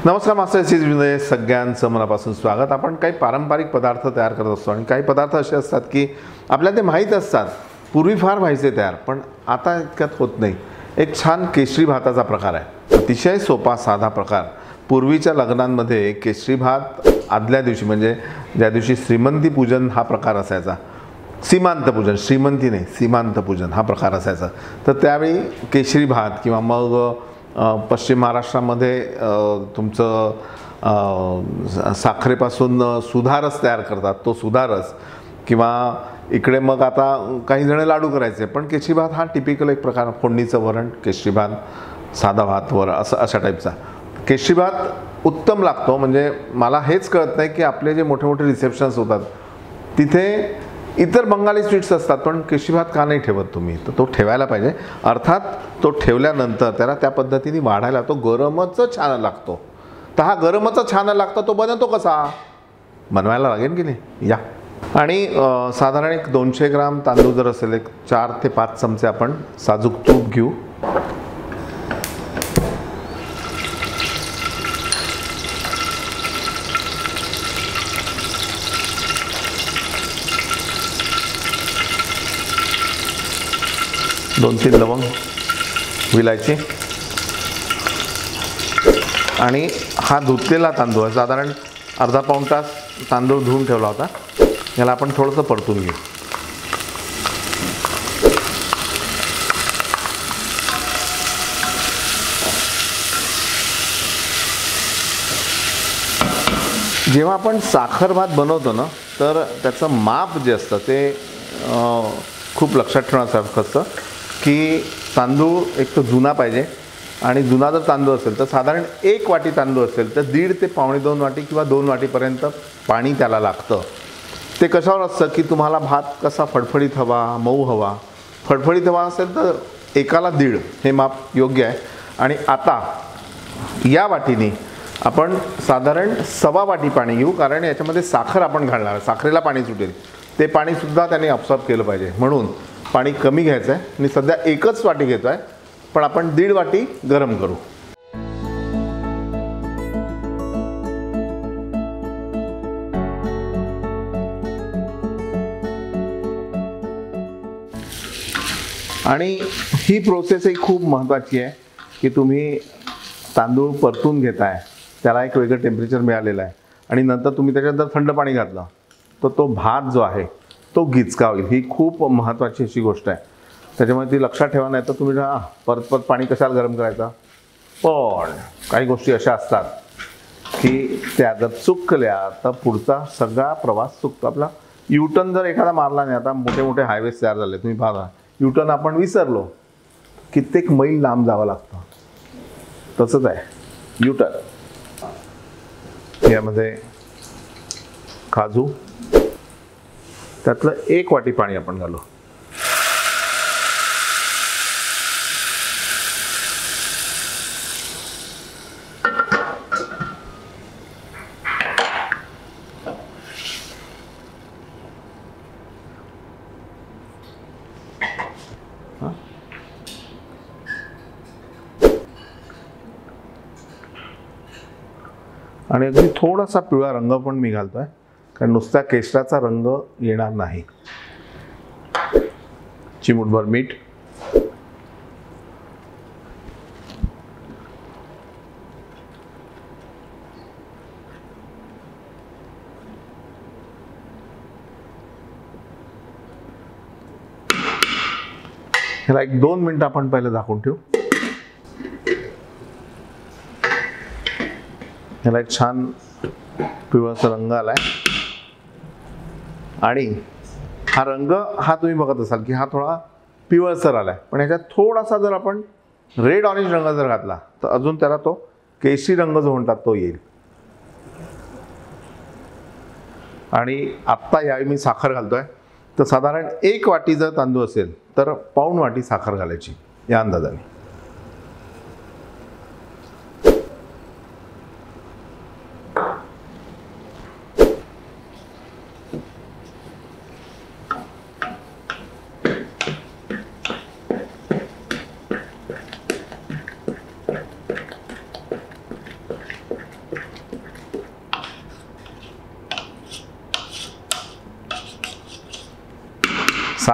नमस्कार मास्टर सीजमध्ये सगळ्यांचं मनापासून स्वागत. आपण काही पारंपरिक पदार्थ तयार करत असतो आणि काही पदार्थ असे असतात की आपल्याला ते माहीत असतात, पूर्वी फार व्हायचे तयार, पण आता इतक्यात होत नाही. एक छान केशरी भाताचा प्रकार आहे, अतिशय सोपा साधा प्रकार. पूर्वीच्या लग्नांमध्ये केशरी भात आदल्या दिवशी म्हणजे ज्या दिवशी श्रीमंती पूजन हा प्रकार असायचा, सीमांत पूजन, श्रीमंती नाही सीमांत पूजन हा प्रकार असायचा, तर त्यावेळी केशरी भात किंवा मग पश्चिम महाराष्ट्रामध्ये तुमचं साखरेपासून सुधारस तयार करतात, तो सुधारस, किंवा इकडे मग आता काही जण लाडू करायचे. पण केशरी भात हा टिपिकल एक प्रकार, फोडणीचं वरण, केशरी भात, साधा भात वरण, अशा टाईपचा केशरी भात उत्तम लागतो. म्हणजे मला हेच कळत नाही की आपले जे मोठे मोठे रिसेप्शन्स होतात तिथे इतर बंगाली स्वीट्स असतात, पण केशरी भात का नाही ठेवत तुम्ही? तर तो ठेवायला पाहिजे. अर्थात तो ठेवल्यानंतर त्याला त्या पद्धतीने वाढायला तो गरमच छान लागतो. तर हा गरमच छान लागतो, तो बनवतो कसा? बनवायला लागेल की नाही? या. आणि साधारण एक 200 ग्राम तांदूळ जर असेल, एक 4 ते 5 चमचे आपण साजूक तूप घेऊ. दोन 3 लवंग, विलायची, आणि हा धुतलेला तांदूळ आहे. साधारण अर्धा पाऊण तास तांदूळ धुवून ठेवला होता. याला आपण थोडंसं परतून घेऊ. जेव्हा आपण साखर भात बनवतो ना, तर त्याचं माप जे असतं ते खूप लक्षात ठेवण्यासारखं असतं की तांदूळ एक तर जुना पाहिजे, आणि जुना जर तांदूळ असेल तर साधारण 1 वाटी तांदूळ असेल तर 1.5 ते 2.25 वाटी किंवा 2 वाटीपर्यंत पाणी त्याला लागतं. ते कशावर असतं की तुम्हाला भात कसा फडफडीत हवा, मऊ हवा. फडफडीत हवा असेल तर 1ला 1.5 हे माप योग्य आहे. आणि आता या वाटीने आपण साधारण 1.25 वाटी पाणी घेऊ, कारण याच्यामध्ये साखर आपण घालणार आहे, साखरेला पाणी सुटेल. ते पाणीसुद्धा त्याने अब्सॉर्ब केलं पाहिजे, म्हणून पाणी कमी घ्यायचं आहे. आणि सध्या 1च वाटी घेतो आहे, पण आपण 1.5 वाटी गरम करू. आणि ही प्रोसेसही खूप महत्त्वाची आहे की तुम्ही तांदूळ परतून घेताय, त्याला एक वेगळं टेम्परेचर मिळालेलं आहे, आणि नंतर तुम्ही त्याच्यात जर थंड पाणी घातलं तर तो भात जो आहे तो गिचका होईल. ही खूप महत्त्वाची अशी गोष्ट आहे, त्याच्यामुळे ती लक्षात ठेवा. नाही तर तुम्ही परत पाणी कशाला गरम करायचं. पण काही गोष्टी अशा असतात की त्या जर चुकल्या तर पुढचा सगळा प्रवास चुकतो आपला. युटर्न जर एखादा मारला नाही, आता मोठे मोठे हायवेज तयार झाले, तुम्ही पाहा, युटर्न आपण विसरलो, कित्येक मैल लांब जावं लागतं. तसंच आहे युटर्न. यामध्ये काजू, त्यातलं 1 वाटी पाणी आपण घालू. आणि अगदी थोडासा पिवळा रंग पण मी घालतोय, कारण नुसत्या केशराचा रंग येणार नाही. चिमूटभर मीठ, ह्याला 1-2 मिनिटं आपण पहिले झाकून ठेवू. ह्याला एक छान पिवळासा रंग आलाय, आणि हा रंग हा तुम्ही बघत असाल की हा थोडा पिवळसर आलाय, पण ह्याच्यात थोडासा जर आपण रेड ऑरेंज रंग जर घातला तर अजून त्याला तो केशरी रंग जो म्हणतात तो येईल. आणि आत्ता यावेळी मी साखर घालतोय, तर साधारण 1 वाटी जर तांदूळ असेल तर 1.25 वाटी साखर घालायची या अंदाजाने.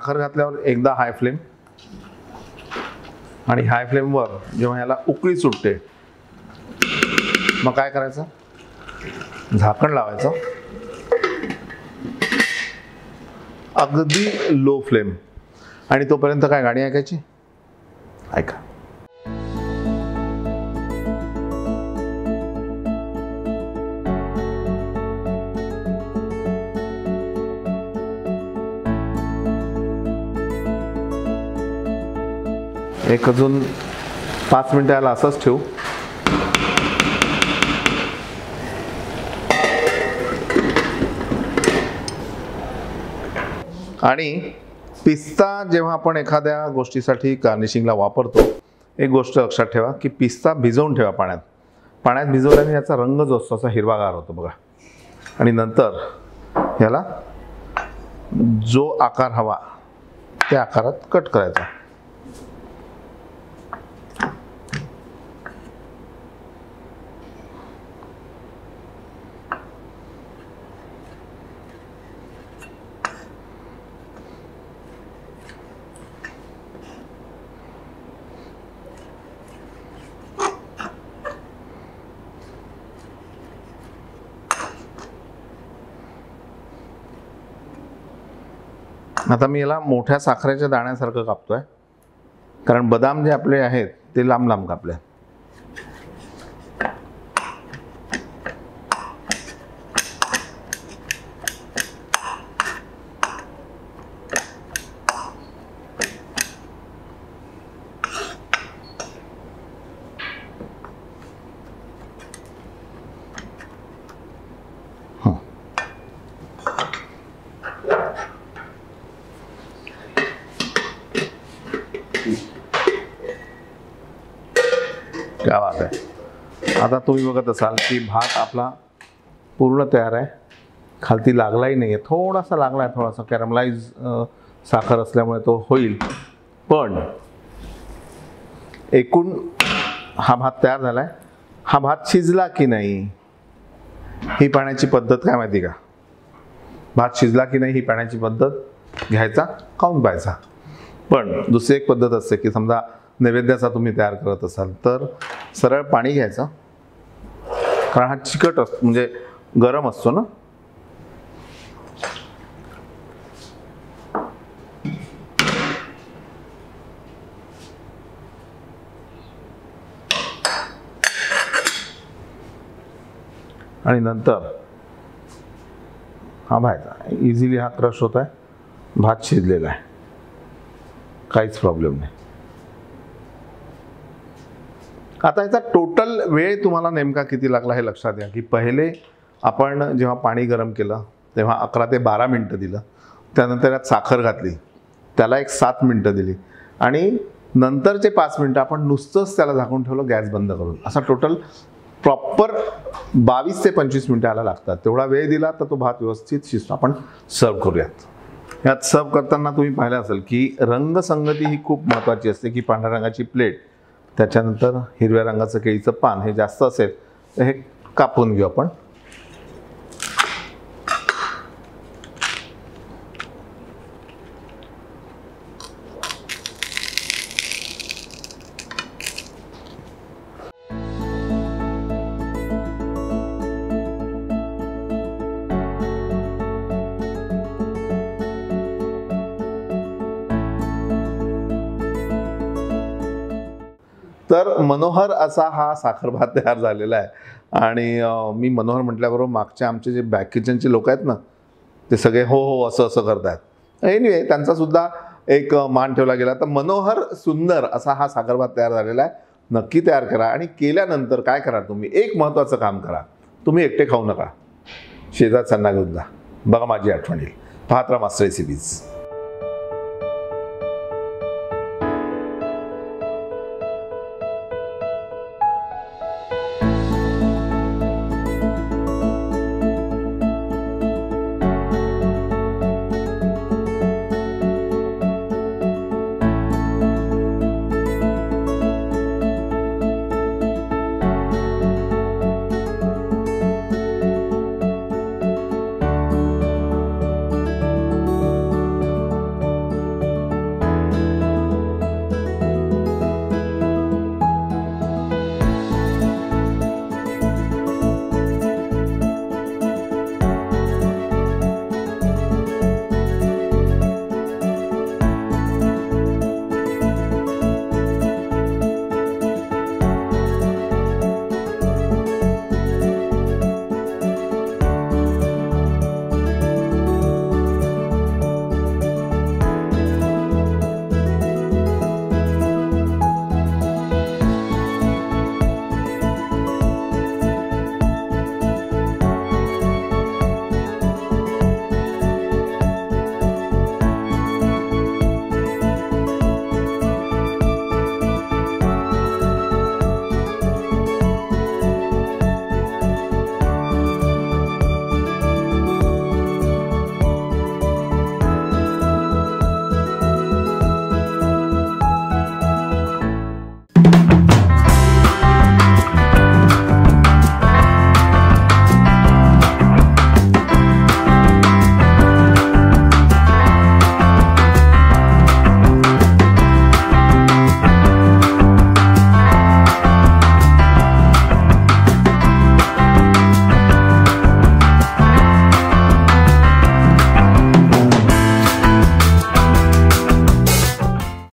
साखर घातल्यावर एकदा हाय फ्लेम, आणि हाय फ्लेमवर जेव्हा ह्याला उकळी सुटते मग काय करायचं, झाकण लावायचं, अगदी लो फ्लेम, आणि तोपर्यंत काय गाणी ऐकायची, ऐका. एक अजून 5 मिनिटं याला असंच ठेवू. आणि पिस्ता जेव्हा आपण एखाद्या गोष्टीसाठी गार्निशिंगला वापरतो, एक गोष्ट लक्षात ठेवा की पिस्ता भिजवून ठेवा पाण्यात. पाण्यात भिजवल्याने याचा रंग जो असतो असा हिरवागार होतो बघा. आणि नंतर याला जो आकार हवा त्या आकारात कट करायचा. आता मी याला मोठ्या साखरेच्या दाण्यासारखं कापतोय, कारण बदाम जे आपले आहेत ते लांब लांब कापले. क्या बात आहे. आता तुम्ही बघत असाल की भात आपला पूर्ण तयार आहे, खालती लागलाही नाही आहे, थोडासा लागला आहे, थोडासा कॅरमलाइज साखर असल्यामुळे तो होईल. पण एकूण हा भात तयार झाला आहे. हा भात शिजला की नाही ही पाण्याची पद्धत काय माहिती का, भात शिजला की नाही ही पाण्याची पद्धत घ्यायचा, खाऊन पाहायचा. पण दुसरी एक पद्धत असते की समजा नैवेद्याचा तुम्ही तयार करत असाल तर सरळ पाणी घ्यायचं, कारण हा चिकट असतो म्हणजे गरम असतो ना. आणि नंतर हा भायचा इझिली हा क्रश होत आहे, भात शिजलेला आहे, काहीच प्रॉब्लेम नाही. आता याचा टोटल वेळ तुम्हाला नेमका किती लागला हे लक्षात घ्या की पहिले आपण जेव्हा पाणी गरम केलं तेव्हा 11 ते 12 मिनटं दिलं, त्यानंतर यात साखर घातली त्याला एक 7 मिनटं दिली, आणि नंतरचे 5 मिनटं आपण नुसतंच त्याला झाकून ठेवलं गॅस बंद करून. असा टोटल प्रॉपर 22 ते 25 मिनटं याला लागतात. तेवढा वेळ दिला तर तो भात व्यवस्थित शिजतो. आपण सर्व करूयात. यात सर्व करताना तुम्ही पाहिलं असेल की रंगसंगती ही खूप महत्त्वाची असते, की पांढऱ्या रंगाची प्लेट, त्याच्यानंतर हिरव्या रंगाचं केळीचं पान हे जास्त असेल तर हे कापून घेऊ आपण. तर मनोहर असा हा साखर भात तयार झालेला आहे. आणि मी मनोहर म्हटल्याबरोबर मागच्या आमचे जे बॅक किचनचे लोक आहेत ना ते सगळे हो हो असं असं करतात. एनिवे त्यांचा सुद्धा एक मान ठेवला गेला. तर मनोहर सुंदर असा हा साखर भात तयार झालेला आहे. नक्की तयार करा. आणि केल्यानंतर काय करा, तुम्ही एक महत्त्वाचं काम करा, तुम्ही एकटे खाऊ नका, शेजारच्यांना घेऊन जा. बघा माझी आठवण येईल. पाहत राहा मास्टर रेसिपीज.